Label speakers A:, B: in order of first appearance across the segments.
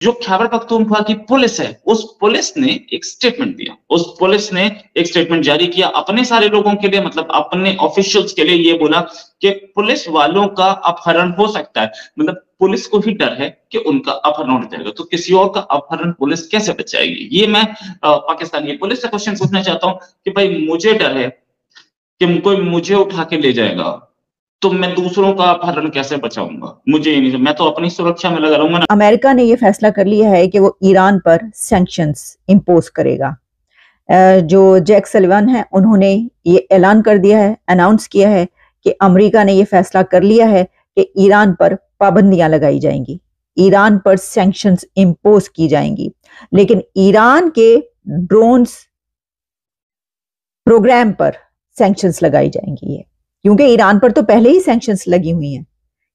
A: जो खैबर पख्तूनख्वा की पुलिस है, उस पुलिस ने एक स्टेटमेंट दिया, उस पुलिस ने एक स्टेटमेंट जारी किया अपने सारे लोगों के लिए, मतलब अपने ऑफिशियल्स के लिए। ये बोला कि पुलिस वालों का अपहरण हो सकता है, मतलब पुलिस को ही डर है कि उनका अपहरण हो जाएगा, तो किसी और का अपहरण पुलिस कैसे बचाएगी। ये मैं पाकिस्तानी पुलिस से क्वेश्चन पूछना चाहता हूं कि भाई मुझे डर है कि कोई मुझे उठा के ले जाएगा, तो मैं दूसरों का अपहरण कैसे बचाऊंगा? मुझे ये नहीं, मैं तो अपनी सुरक्षा में लगा रहूंगा ना।
B: अमेरिका ने ये फैसला कर लिया है कि वो ईरान पर सैंक्शंस इंपोज करेगा। जो जैक सलिवान है, उन्होंने ये ऐलान कर दिया है, अनाउंस किया है कि अमेरिका ने ये फैसला कर लिया है कि ईरान पर पाबंदियां लगाई जाएंगी, ईरान पर सैंक्शंस इंपोज की जाएंगी, लेकिन ईरान के ड्रोन्स प्रोग्राम पर सैंक्शंस लगाई जाएंगी। ये क्योंकि ईरान पर तो पहले ही सैंक्शंस लगी हुई हैं,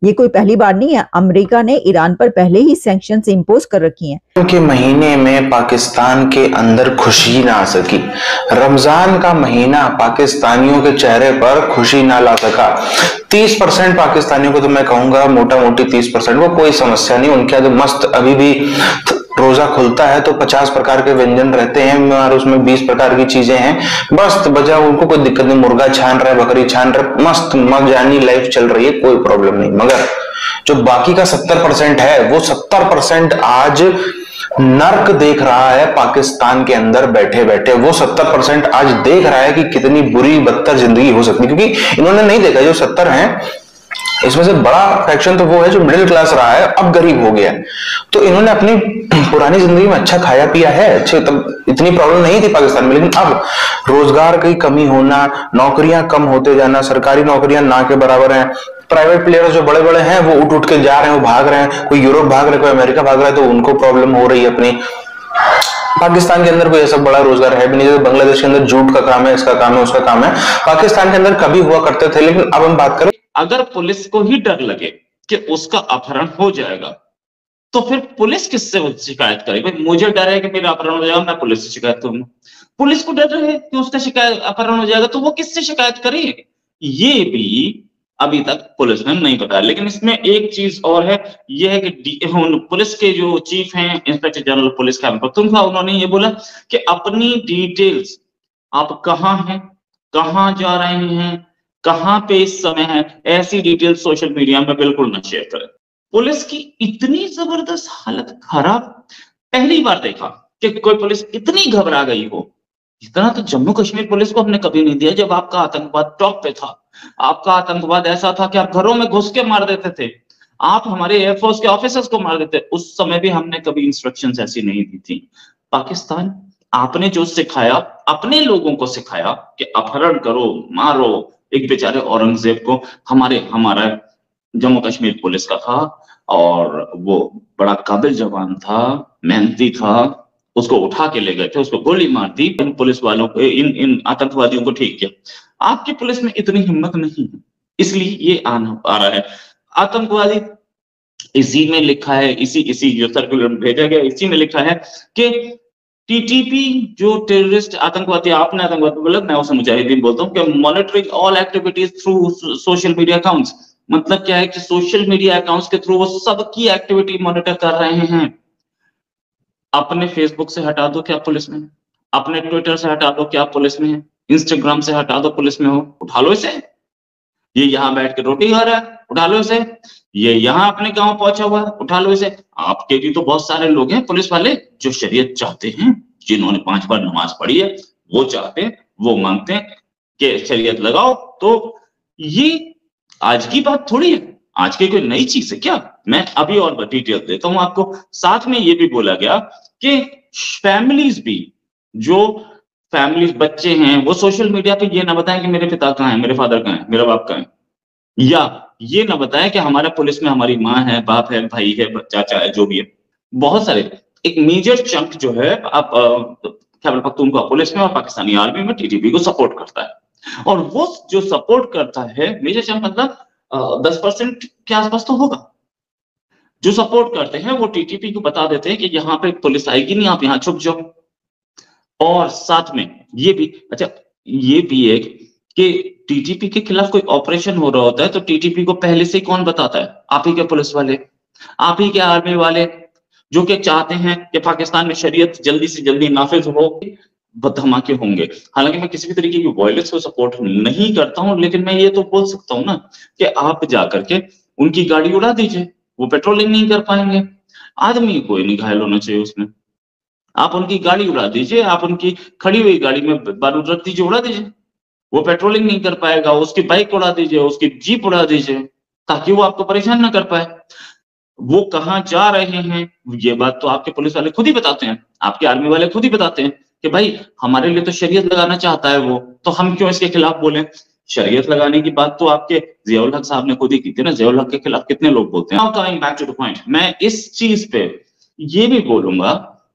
B: ये कोई पहली बार नहीं है, अमेरिका ने ईरान पर पहले ही सैंक्शंस इंपोज कर रखी हैं।
C: के महीने में पाकिस्तान के अंदर खुशी ना आ सकी, रमजान का महीना पाकिस्तानियों के चेहरे पर खुशी ना ला सका। 30% पाकिस्तानियों को तो मैं कहूंगा मोटा मोटी 30%, वो कोई समस्या नहीं, उनके यहाँ तो मस्त अभी भी रोजा खुलता है तो 50 प्रकार के व्यंजन रहते हैं और उसमें 20 प्रकार की चीजें हैं, मस्त बजा, उनको कोई दिक्कत नहीं, मुर्गा छान रहे, बकरी छान रहे, मस्त मजानी लाइफ चल रही है, कोई प्रॉब्लम नहीं। मगर जो बाकी का 70% है, वो 70% आज नर्क देख रहा है पाकिस्तान के अंदर बैठे बैठे। वो 70% आज देख रहा है कि कितनी बुरी बदतर जिंदगी हो सकती है, क्योंकि इन्होंने नहीं देखा। जो 70 हैं इसमें से बड़ा फ्रैक्शन तो वो है जो मिडिल क्लास रहा है, अब गरीब हो गया, तो इन्होंने अपनी पुरानी जिंदगी में अच्छा खाया पिया है, अच्छे, तब इतनी प्रॉब्लम नहीं थी पाकिस्तान में। लेकिन अब रोजगार की कमी होना, नौकरियां कम होते जाना, सरकारी नौकरियां ना के बराबर हैं, प्राइवेट प्लेयर्स जो बड़े बड़े हैं वो उठ उठ के जा रहे हैं, वो भाग रहे हैं, कोई यूरोप भाग रहा है, कोई अमेरिका भाग रहा है, तो उनको प्रॉब्लम हो रही है अपनी। पाकिस्तान के अंदर कोई ऐसा बड़ा रोजगार है भी नहीं, जैसे बांग्लादेश के अंदर जूट का काम है, इसका काम है, उसका काम है, पाकिस्तान के अंदर कभी हुआ करते थे। लेकिन अब हम बात करें,
A: अगर पुलिस को ही डर लगे कि उसका अपहरण हो जाएगा, तो फिर पुलिस किससे शिकायत करेगी? भाई मुझे डर है कि मेरा अपहरण हो जाएगा, मैं पुलिस से शिकायत करूंगा। पुलिस को डर है कि उसका शिकायत अपहरण हो जाएगा, तो वो किससे शिकायत करेगी? ये भी अभी तक पुलिस ने नहीं बताया। लेकिन इसमें एक चीज और है, यह है कि पुलिस के जो चीफ हैं, inspector general police Khyber Pakhtunkhwa, उन्होंने ये बोला कि अपनी डिटेल्स, आप कहाँ हैं, कहाँ जा रहे हैं, कहाँ पे इस समय है, ऐसी डिटेल्स सोशल मीडिया में बिल्कुल ना शेयर करें। पुलिस की इतनी जबरदस्त हालत खराब पहली बार देखा कि कोई पुलिस इतनी घबरा गई हो। इतना तो जम्मू कश्मीर पुलिस को हमने कभी नहीं दिया, जब आपका आतंकवाद टॉप पे था। आपका आतंकवाद ऐसा था कि आप घरों में घुस के मार देते थे, आप हमारे एयरफोर्स के ऑफिसर्स को मार देते। उस समय भी हमने कभी इंस्ट्रक्शंस ऐसी नहीं दी थी। पाकिस्तान, आपने जो सिखाया, अपने लोगों को सिखाया कि अपहरण करो, मारो। एक बेचारे औरंगजेब को हमारा जम्मू कश्मीर पुलिस का था, और वो बड़ा काबिल जवान था, मेहनती था, उसको उठा के ले गए थे, उसको गोली मार दी, इन पुलिस वालों को, इन आतंकवादियों को ठीक किया। आपकी पुलिस में इतनी हिम्मत नहीं है, इसलिए ये आ रहा है। आतंकवादी इसी में लिखा है, इसी जो सर्कुलर भेजा गया, इसी में लिखा है कि टीटीपी जो टेररिस्ट आतंकवादी, आपने आतंकवादी बोला, मैं उसे मुजाहिदीन बोलता हूँ, कि monitoring all activities through social media accounts. मतलब क्या है कि सोशल मीडिया अकाउंट्स के थ्रू वो सबकी एक्टिविटी मॉनिटर कर रहे हैं। अपने फेसबुक से हटा दो, क्या पुलिस में? अपने ट्विटर से हटा दो, क्या पुलिस में है? इंस्टाग्राम से हटा दो, पुलिस में हो, उठा लो इसे। ये यहाँ बैठ के रोटी खा रहा है, उठा लो इसे। ये यहाँ अपने गांव पहुंचा हुआ है, उठा लो इसे। आपके भी तो बहुत सारे लोग हैं पुलिस वाले जो शरीयत चाहते हैं, जिन्होंने 5 बार नमाज पढ़ी है, वो चाहते हैं, वो मांगते हैं कि शरीयत लगाओ। तो ये आज की बात थोड़ी है, आज की कोई नई चीज है क्या? मैं अभी और डिटेल देता हूं आपको। साथ में ये भी बोला गया कि फैमिलीज भी, जो फैमिलीज बच्चे हैं, वो सोशल मीडिया पे ये ना बताएं कि मेरे पिता कहाँ है, मेरे फादर कहाँ है, मेरा बाप कहाँ है, या ये ना बताएं कि हमारा पुलिस में हमारी माँ है, बाप है, भाई है, चाचा है, जो भी है। बहुत सारे, एक मेजर चंक जो है आप खैबर पख्तूनख्वा पुलिस में और पाकिस्तानी आर्मी में टीटीपी को सपोर्ट करता है। और वो जो सपोर्ट करता है, मेजर चंक मतलब 10% के आसपास तो होगा, जो सपोर्ट करते हैं वो टीटीपी को बता देते हैं कि यहाँ पे पुलिस आएगी नहीं, आप यहाँ छुप जाओ। और साथ में ये भी, अच्छा ये भी है कि टीटीपी के खिलाफ कोई ऑपरेशन हो रहा होता है तो टीटीपी को पहले से ही कौन बताता है? आप ही के पुलिस वाले, आप ही के आर्मी वाले। जो कि चाहते हैं कि पाकिस्तान में शरीयत जल्दी से जल्दी नाफिज हो, धमाके होंगे। हालांकि मैं किसी भी तरीके की वायलेंस को सपोर्ट नहीं करता हूं, लेकिन मैं ये तो बोल सकता हूं ना कि आप जाकर के उनकी गाड़ी उड़ा दीजिए, वो पेट्रोलिंग नहीं कर पाएंगे, आदमी कोई नहीं घायल होना चाहिए उसमें। आप उनकी गाड़ी उड़ा दीजिए, आप उनकी खड़ी हुई गाड़ी में बारूद रख दीजिए, उड़ा दीजिए, वो पेट्रोलिंग नहीं कर पाएगा। उसकी बाइक उड़ा दीजिए, उसकी जीप उड़ा दीजिए, ताकि वो आपको परेशान ना कर पाए। वो कहाँ जा रहे हैं ये बात तो आपके पुलिस वाले खुद ही बताते हैं, आपके आर्मी वाले खुद ही बताते हैं कि भाई हमारे लिए तो शरीयत लगाना चाहता है वो, तो हम क्यों इसके खिलाफ बोलें। शरीयत लगाने की बात तो आपके जियाउल हक साहब ने खुद ही की थी ना। जियाउल हक के खिलाफ कितने लोग बोलते हैं। Coming back to the point, मैं इस चीज पे ये भी बोलूंगा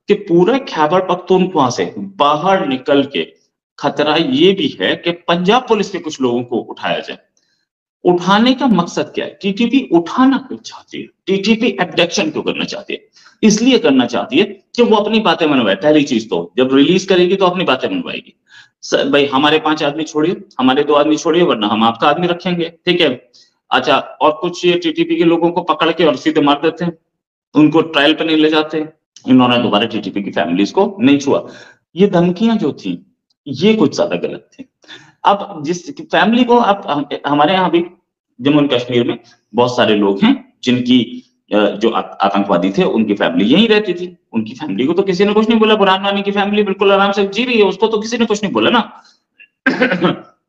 A: कि पूरे खैबर पख्तूनख्वा से बाहर निकल के खतरा ये भी है कि पंजाब पुलिस के कुछ लोगों को उठाया जाए। उठाने का मकसद क्या है? टीटीपी उठाना क्यों चाहती है? टीटीपी एब्डक्शन क्यों करना चाहती है? इसलिए करना चाहती है कि वो अपनी बातें मनवाए। पहली चीज तो जब रिलीज करेगी तो अपनी बातें मनवाएगी। भाई हमारे 5 आदमी छोड़िए, हमारे 2 आदमी छोड़िए, वरना हम आपका आदमी रखेंगे, ठीक है। अच्छा, और कुछ ये टीटीपी के लोगों को पकड़ के और सीधे मार देते हैं, उनको ट्रायल पे नहीं ले जाते। इन्होंने दोबारा टीटीपी की फैमिलीज को नहीं छुआ। ये धमकियां जो थी ये कुछ ज्यादा गलत थी। अब जिस फैमिली को आप, हमारे यहाँ भी जम्मू एंड कश्मीर में बहुत सारे लोग हैं जिनकी जो आतंकवादी थे उनकी फैमिली यहीं रहती थी। उनकी फैमिली को तो किसी ने कुछ नहीं बोला। बुरहान वानी की फैमिली बिल्कुल आराम से जी रही है, उसको तो किसी ने कुछ नहीं बोला ना।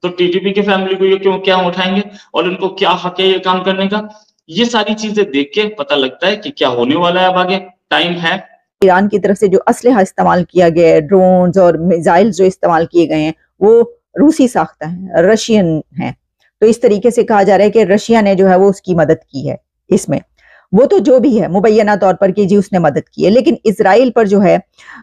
A: तो टीटीपी की फैमिली को ये क्या उठाएंगे और इनको क्या हक है ये काम करने का? ये सारी चीजें देख के पता लगता है कि क्या होने वाला है। अब आगे टाइम है।
B: ईरान की तरफ से जो असलहा इस्तेमाल किया गया है, ड्रोन्स और मिसाइल जो इस्तेमाल किए गए हैं, वो रूसी साख्ता है, रशियन है। तो इस तरीके से कहा जा रहा है कि रशिया ने जो है वो उसकी मदद की है इसमें। वो तो जो भी है मुबैना तौर पर कि जी उसने मदद की है, लेकिन इजराइल पर जो है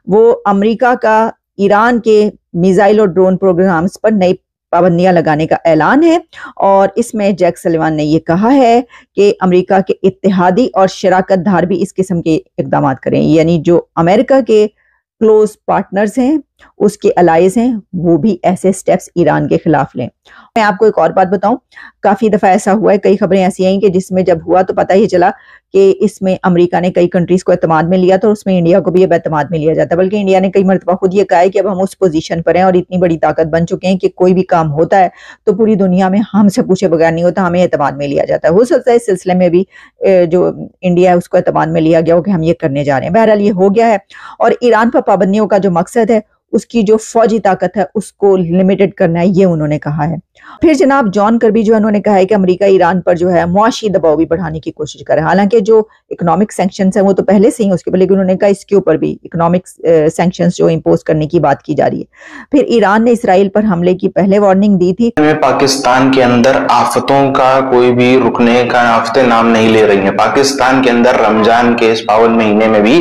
B: वो अमेरिका का ईरान के मिसाइल और ड्रोन प्रोग्राम्स पर नई पाबंदियां लगाने का ऐलान है। और इसमें जैक सलिवान ने ये कहा है कि अमेरिका के इत्तेहादी और शराकतदार भी इस किस्म के इकदाम करें, यानी जो अमेरिका के क्लोज पार्टनर्स हैं, उसके अलाइज हैं, वो भी ऐसे स्टेप्स ईरान के खिलाफ लें। मैं आपको एक और बात बताऊं, काफी दफा ऐसा हुआ है, कई खबरें ऐसी आई कि जिसमें जब हुआ तो पता ही चला कि इसमें अमेरिका ने कई कंट्रीज को एतमाद में लिया, तो उसमें इंडिया को भी अब एतमाद में लिया जाता है। बल्कि इंडिया ने कई मरतबा खुद ये कहा है कि अब हम उस पोजीशन पर हैं और इतनी बड़ी ताकत बन चुके हैं कि कोई भी काम होता है तो पूरी दुनिया में हमसे पूछे बगैर नहीं होता, हमें एतमाद में लिया जाता है। हो सकता है इस सिलसिले में भी जो इंडिया है उसको एतमाद में लिया गया हो कि हम ये करने जा रहे हैं। बहरहाल ये हो गया है। और ईरान पर पाबंदियों का जो मकसद है उसकी जो फौजी ताकत है उसको लिमिटेड करना है, ये उन्होंने कहा है। फिर जनाब जॉन कर्बी जो है उन्होंने कहा है कि अमेरिका ईरान पर जो है मुआशी दबाव भी बढ़ाने की कोशिश करे। हालांकि जो इकोनॉमिक सैंक्शंस है वो तो पहले से ही उसके ऊपर, लेकिन उन्होंने कहा इसके ऊपर भी इकोनॉमिक सैंक्शंस जो इम्पोज करने की बात की जा रही है। फिर ईरान ने इसराइल पर हमले की पहले वार्निंग दी थी।
C: पाकिस्तान के अंदर आफतों का कोई भी रुकने का आफतें नाम नहीं ले रही हैं। पाकिस्तान के अंदर रमजान के इस पावन महीने में भी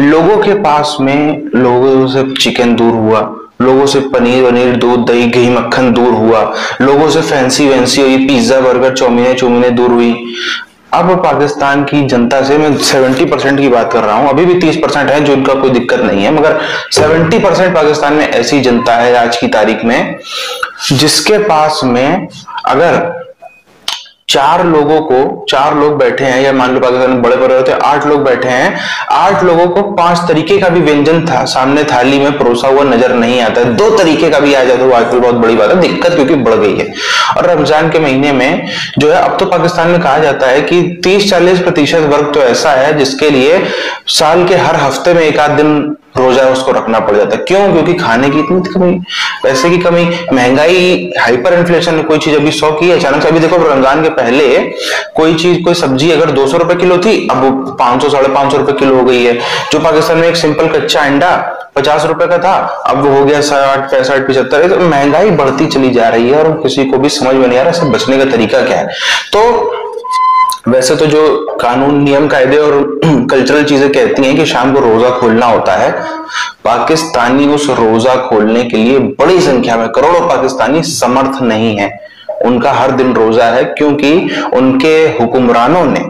C: लोगों के पास में लोगों से चिकन दूर हुआ, लोगों से पनीर वनीर दूध दही घी मक्खन दूर हुआ, लोगों से फैंसी वैंसी हुई, पिज्जा बर्गर चौमीने दूर हुई। अब पाकिस्तान की जनता से मैं 70% की बात कर रहा हूं, अभी भी 30% है जो इनका कोई दिक्कत नहीं है, मगर 70% पाकिस्तान में ऐसी जनता है आज की तारीख में जिसके पास में अगर 4 लोग बैठे हैं, या मान लो पाकिस्तान में बड़े होते हैं 8 लोग बैठे हैं, 8 लोगों को 5 तरीके का भी व्यंजन था सामने थाली में परोसा हुआ नजर नहीं आता है, 2 तरीके का भी आ जाए तो आजकल बहुत बड़ी बात है। दिक्कत क्योंकि बढ़ गई है। और रमजान के महीने में जो है अब तो पाकिस्तान में कहा जाता है कि 30-40% वर्ग तो ऐसा है जिसके लिए साल के हर हफ्ते में 1 आध दिन रोजा उसको रखना पड़ जाता है। क्यों? क्योंकि खाने की इतनी कमी, पैसे की कमी, महंगाई, हाइपर इन्फ्लेशन। कोई चीज अभी 100 की है अचानक से। अभी देखो रमजान के पहले कोई सब्जी अगर 200 रुपए किलो थी, अब 500-550 रुपए किलो हो गई है। जो पाकिस्तान में एक सिंपल कच्चा अंडा 50 रुपए का था, अब वो हो गया 60, 65, 75। तो महंगाई बढ़ती चली जा रही है और किसी को भी समझ में नहीं आ रहा इससे बचने का तरीका क्या है। तो वैसे तो जो कानून नियम कायदे और कल्चरल चीजें कहती हैं कि शाम को रोजा खोलना होता है, पाकिस्तानी उस रोजा खोलने के लिए बड़ी संख्या में करोड़ों पाकिस्तानी समर्थ नहीं है। उनका हर दिन रोजा है क्योंकि उनके हुक्मरानों ने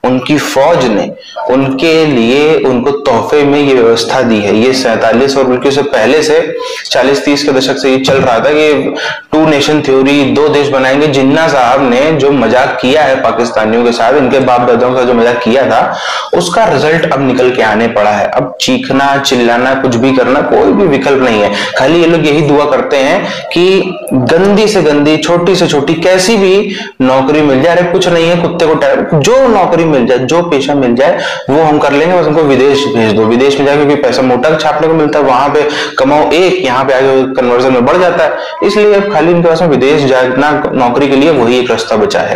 C: उनकी फौज ने उनके लिए उनको तोहफे में ये व्यवस्था दी है। ये 47 और बल्कि उससे पहले से 40-30 के दशक से ये चल रहा था कि 2 नेशन थ्योरी, 2 देश बनाएंगे। जिन्ना साहब ने जो मजाक किया है पाकिस्तानियों के साथ, इनके बाप दादाओं का जो मजाक किया था, उसका रिजल्ट अब निकल के आने पड़ा है। अब चीखना चिल्लाना कुछ भी करना कोई भी विकल्प नहीं है। खाली ये लोग यही दुआ करते हैं कि गंदी से गंदी, छोटी से छोटी, कैसी भी नौकरी मिल जाए। अरे कुछ नहीं है, कुत्ते को जो नौकरी मिल जाए, जो पेशा मिल जाए वो हम कर लेंगे, बस हमको विदेश भेज दो। विदेश में जाके क्योंकि पैसा मोटा छापने को मिलता है, वहां पे कमाओ एक, यहाँ पे आगे कन्वर्जन में बढ़ जाता है। इसलिए अब खाली इनके पास में विदेश जाना नौकरी के लिए वही एक रास्ता बचा है।